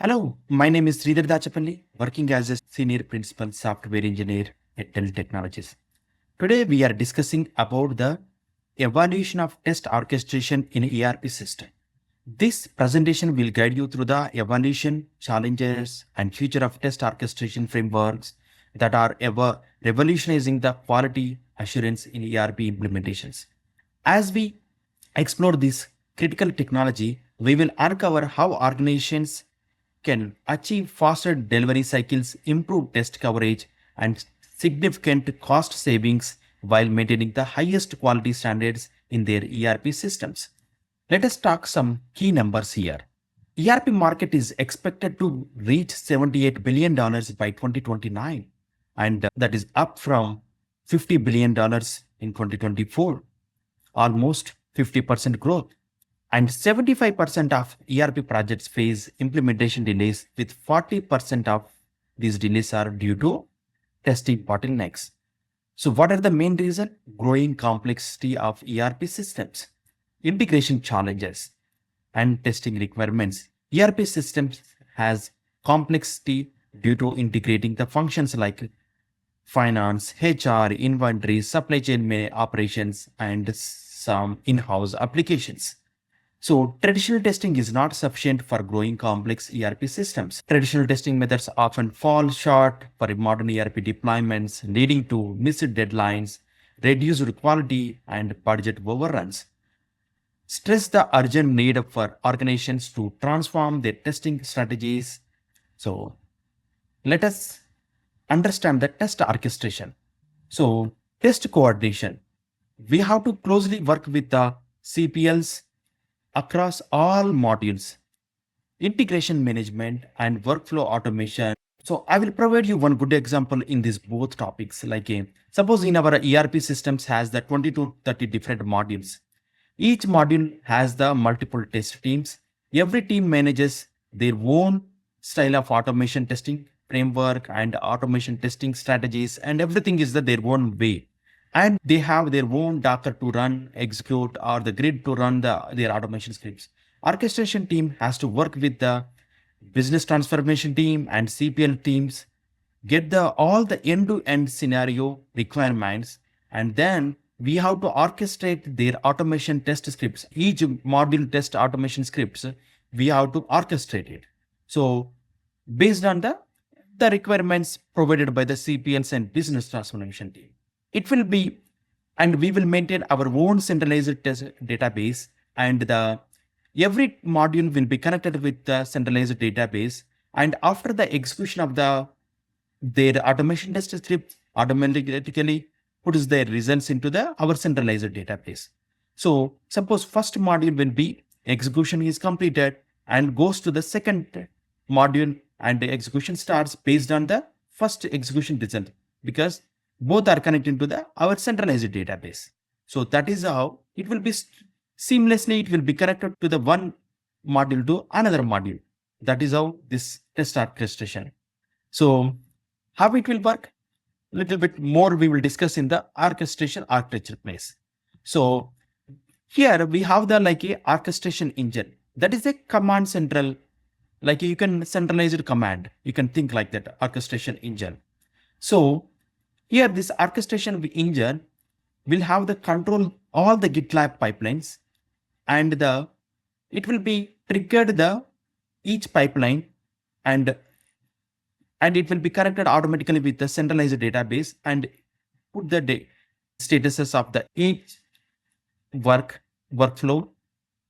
Hello, my name is Sridhar Dachepelly, working as a senior principal software engineer at Dell Technologies. Today we are discussing about the evaluation of test orchestration in ERP system. This presentation will guide you through the evaluation, challenges, and future of test orchestration frameworks that are ever revolutionizing the quality assurance in ERP implementations. As we explore this critical technology, we will uncover how organizations can achieve faster delivery cycles, improve test coverage, and significant cost savings while maintaining the highest quality standards in their ERP systems. Let us talk some key numbers here. ERP market is expected to reach $78 billion by 2029, and that is up from $50 billion in 2024, almost 50% growth. And 75% of ERP projects face implementation delays, with 40% of these delays are due to testing bottlenecks. So, what are the main reasons? Growing complexity of ERP systems, integration challenges, and testing requirements. ERP systems has complexity due to integrating the functions like finance, HR, inventory, supply chain operations, and some in-house applications. So, traditional testing is not sufficient for growing complex ERP systems. Traditional testing methods often fall short for modern ERP deployments, leading to missed deadlines, reduced quality, and budget overruns. Stress the urgent need for organizations to transform their testing strategies. So, let us understand the test orchestration. So, test coordination. We have to closely work with the CPLs across all modules, integration management and workflow automation. So I will provide you one good example in these both topics. Suppose in our ERP systems has the 20 to 30 different modules. Each module has the multiple test teams. Every team manages their own style of automation testing framework and automation testing strategies, and everything is their own way, and they have their own Docker to run, execute, or the grid to run their automation scripts. Orchestration team has to work with the business transformation team and CPL teams, get all the end-to-end scenario requirements, and then we have to orchestrate their automation test scripts. Each module test automation scripts, we have to orchestrate it. So based on the requirements provided by the CPLs and business transformation team. It will be, and we will maintain our own centralized test database, and every module will be connected with the centralized database. And after the execution of their automation test script, automatically puts their results into our centralized database. So suppose first module will be execution is completed and goes to the second module, and the execution starts based on the first execution result, because both are connected to our centralized database. So that is how it will be seamlessly, it will be connected to the one module to another module. That is how this test orchestration. So how it will work? Little bit more we will discuss in the orchestration architecture place. So here we have the a orchestration engine. That is a command central, you can centralize the command. You can think like that, orchestration engine. So here this orchestration engine will have the control all the GitLab pipelines, and it will be triggered each pipeline, and it will be connected automatically with the centralized database and put the statuses of the each workflow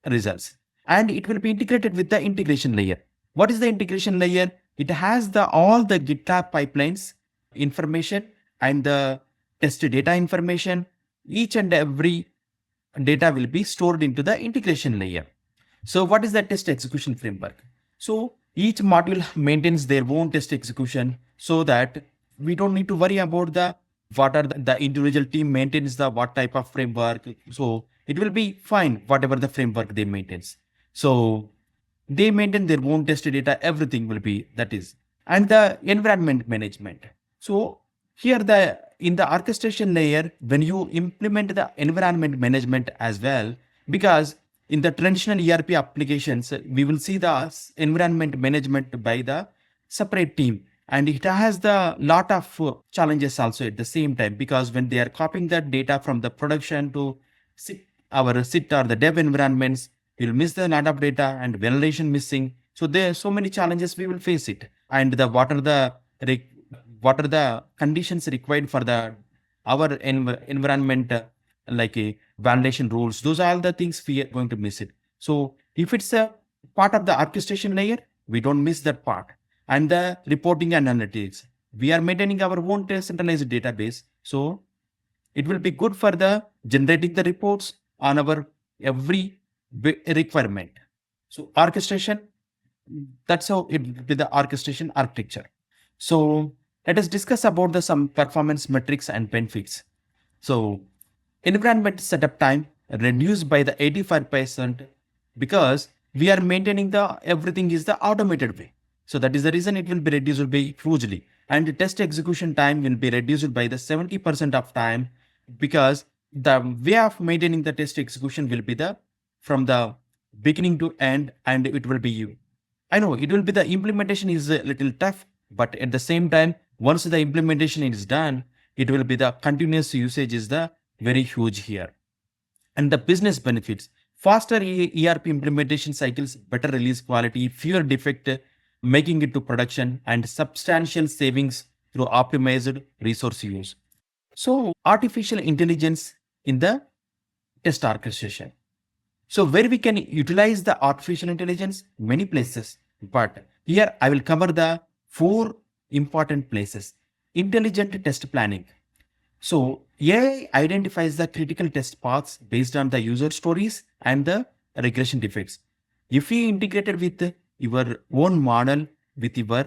results, and it will be integrated with the integration layer. What is the integration layer? It has all the GitLab pipelines information and the test data information. Each and every data will be stored into the integration layer. So what is the test execution framework? So each module maintains their own test execution, so that we don't need to worry about what are the individual team maintains what type of framework. So it will be fine whatever the framework they maintains. So they maintain their own test data, everything will be that is. And the environment management. So here in the orchestration layer, when you implement the environment management as well, because In the traditional ERP applications, we will see the environment management by the separate team, and it has the lot of challenges also at the same time, because when they are copying that data from the production to our sit or the dev environments, we'll miss the lot of data and validation missing. So there are so many challenges we will face it. And the what are the conditions required for the our environment, like a validation rules. Those are all the things we are going to miss it. So if it's a part of the orchestration layer, we don't miss that part. And the reporting and analytics, we are maintaining our own centralized database. So it will be good for the generating the reports on our every requirement. So orchestration, that's how it will be the orchestration architecture. So let us discuss about the some performance metrics and benefits. So environment setup time reduced by the 85% because we are maintaining the everything is the automated way. So that is the reason it will be reduced by hugely. And the test execution time will be reduced by the 70% of time, because the way of maintaining the test execution will be the from the beginning to end, and it will be, I know it will be the implementation is a little tough, but at the same time, once the implementation is done, it will be the continuous usage is the very huge here. And the business benefits, faster ERP implementation cycles, better release quality, fewer defect making it to production, and substantial savings through optimized resource use. So artificial intelligence in the test orchestration. So where we can utilize the artificial intelligence, many places, but here I will cover the 4 important places. Intelligent test planning. So AI identifies the critical test paths based on the user stories and the regression defects. If you integrated with your own model with your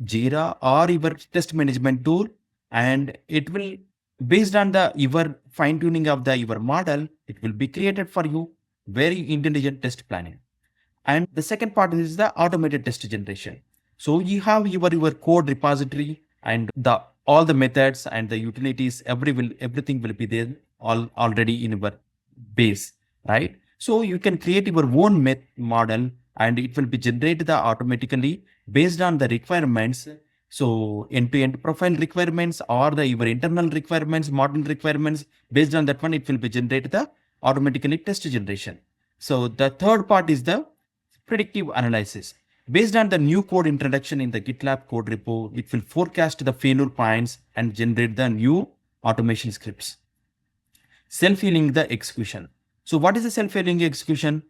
Jira or your test management tool, and it will, based on the your fine tuning of the your model, it will be created for you very intelligent test planning. And the second part is the automated test generation. So you have your code repository, and the all the methods and the utilities, everything will be there all already in your base, right? So you can create your own model, and it will be generated automatically based on the requirements. So end-to-end profile requirements or the your internal requirements, model requirements, based on that one, it will be generated the automatically test generation. So the third part is the predictive analysis. Based on the new code introduction in the GitLab code repo, it will forecast the failure points and generate the new automation scripts. Self-healing the execution. So what is the self-healing execution?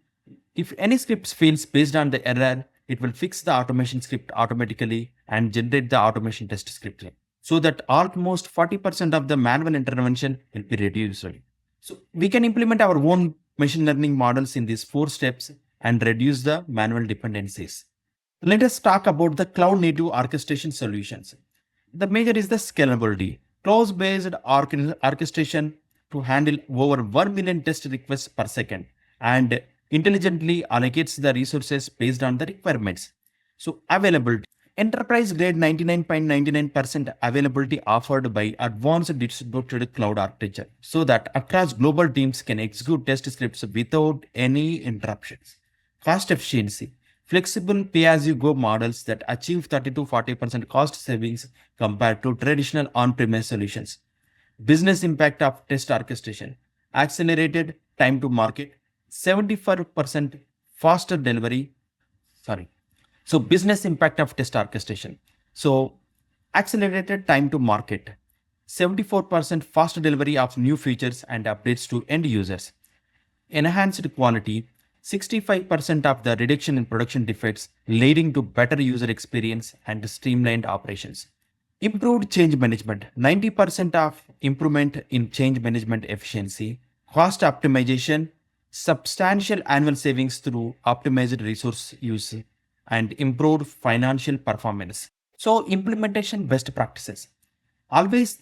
If any script fails based on the error, it will fix the automation script automatically and generate the automation test script, so that almost 40% of the manual intervention will be reduced. So we can implement our own machine learning models in these 4 steps and reduce the manual dependencies. Let us talk about the cloud native orchestration solutions. The major is the scalability. Cloud-based orchestration to handle over 1 million test requests per second and intelligently allocates the resources based on the requirements. So availability. Enterprise grade 99.99% availability offered by advanced distributed cloud architecture, so that across global teams can execute test scripts without any interruptions. Cost efficiency. Flexible pay-as-you-go models that achieve 30 to 40% cost savings compared to traditional on-premise solutions. Business impact of test orchestration. Accelerated time to market. 75% faster delivery. So business impact of test orchestration. So accelerated time to market. 74% faster delivery of new features and updates to end users. Enhanced quality. 65% of the reduction in production defects, leading to better user experience and streamlined operations. Improved change management. 90% of improvement in change management efficiency. Cost optimization. Substantial annual savings through optimized resource use and improved financial performance. So implementation best practices. Always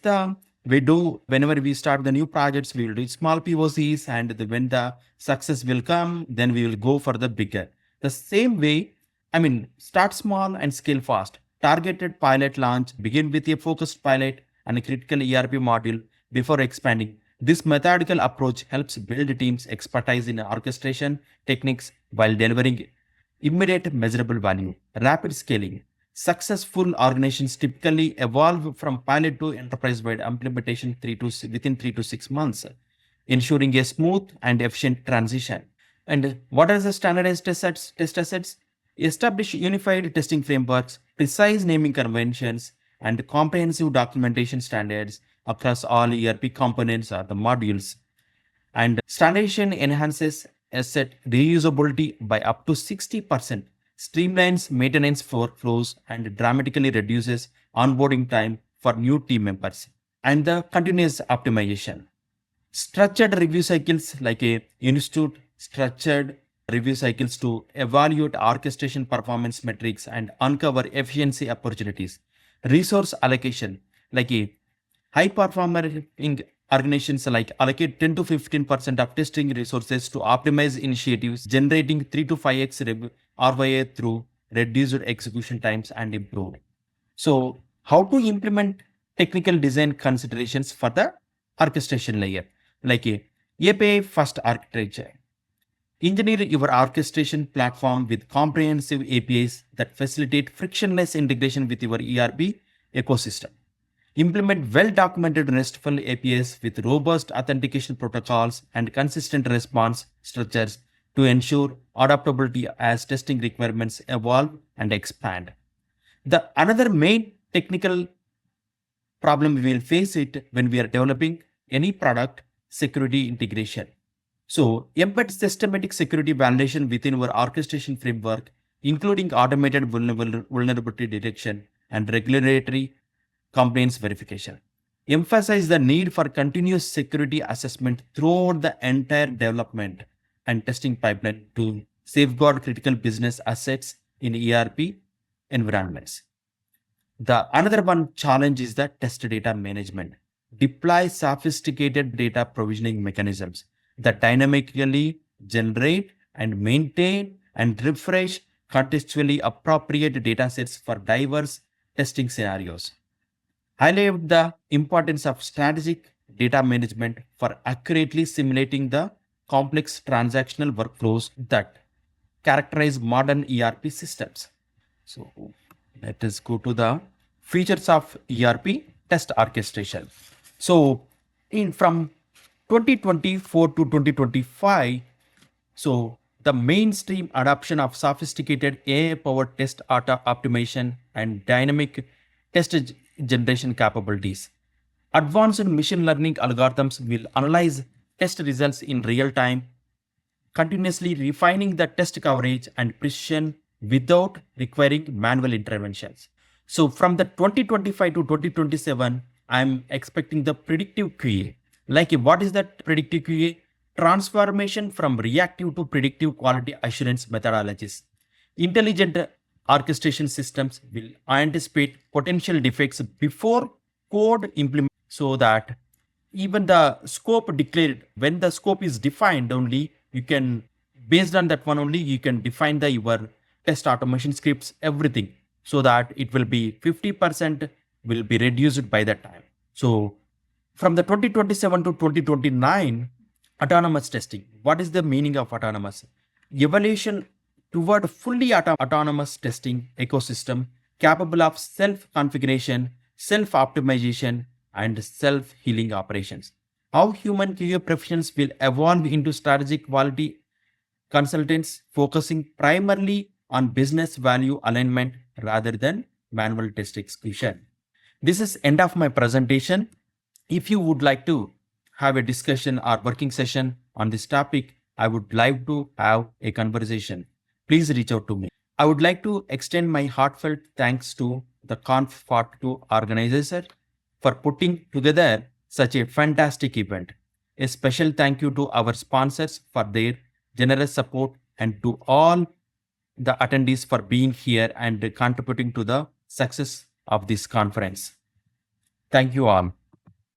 whenever we start the new projects, we will do small POCs, and when the success will come, then we will go for the bigger. The same way, start small and scale fast. Targeted pilot launch, begin with a focused pilot and a critical ERP module before expanding. This methodical approach helps build teams expertise in orchestration techniques while delivering immediate measurable value. Rapid scaling. Successful organizations typically evolve from pilot to enterprise-wide implementation within 3 to 6 months, ensuring a smooth and efficient transition. And what are the standardized test assets? Establish unified testing frameworks, precise naming conventions, and comprehensive documentation standards across all ERP components or the modules. And standardization enhances asset reusability by up to 60%, streamlines maintenance workflows, and dramatically reduces onboarding time for new team members. And the continuous optimization. Structured review cycles like a institute structured review cycles to evaluate orchestration performance metrics and uncover efficiency opportunities. Resource allocation like a high performing organizations like allocate 10 to 15% of testing resources to optimize initiatives, generating 3 to 5x ROI through reduced execution times and improved. So, how to implement technical design considerations for the orchestration layer, like a API first architecture. Engineer your orchestration platform with comprehensive APIs that facilitate frictionless integration with your ERP ecosystem. Implement well-documented RESTful APIs with robust authentication protocols and consistent response structures to ensure adaptability as testing requirements evolve and expand. The another main technical problem we will face it when we are developing any product: security integration. So embed systematic security validation within our orchestration framework, including automated vulnerability detection and regulatory compliance verification. Emphasize the need for continuous security assessment throughout the entire development and testing pipeline to safeguard critical business assets in ERP environments. The another one challenge is the test data management. Deploy sophisticated data provisioning mechanisms that dynamically generate and maintain and refresh contextually appropriate datasets for diverse testing scenarios. Highlight the importance of strategic data management for accurately simulating the complex transactional workflows that characterize modern ERP systems. So let us go to the features of ERP test orchestration. So from 2024 to 2025, so the mainstream adoption of sophisticated AI-powered test auto optimization and dynamic test generation capabilities. Advanced machine learning algorithms will analyze test results in real time, continuously refining the test coverage and precision without requiring manual interventions. So from the 2025 to 2027, I'm expecting the predictive QA. Like what is that predictive QA? Transformation from reactive to predictive quality assurance methodologies. Intelligent orchestration systems will anticipate potential defects before code implement, so that even the scope declared, when the scope is defined only, you can, based on that one only, you can define the your test automation scripts, everything, so that it will be 50% will be reduced by that time. So from the 2027 to 2029, autonomous testing. What is the meaning of autonomous? Evolution toward fully autonomous testing ecosystem capable of self-configuration, self-optimization, and self-healing operations. How human QA professions will evolve into strategic quality consultants focusing primarily on business value alignment rather than manual test execution. This is end of my presentation. If you would like to have a discussion or working session on this topic, I would like to have a conversation. Please reach out to me. I would like to extend my heartfelt thanks to the Conf42 organizer for putting together such a fantastic event. A special thank you to our sponsors for their generous support and to all the attendees for being here and contributing to the success of this conference. Thank you all.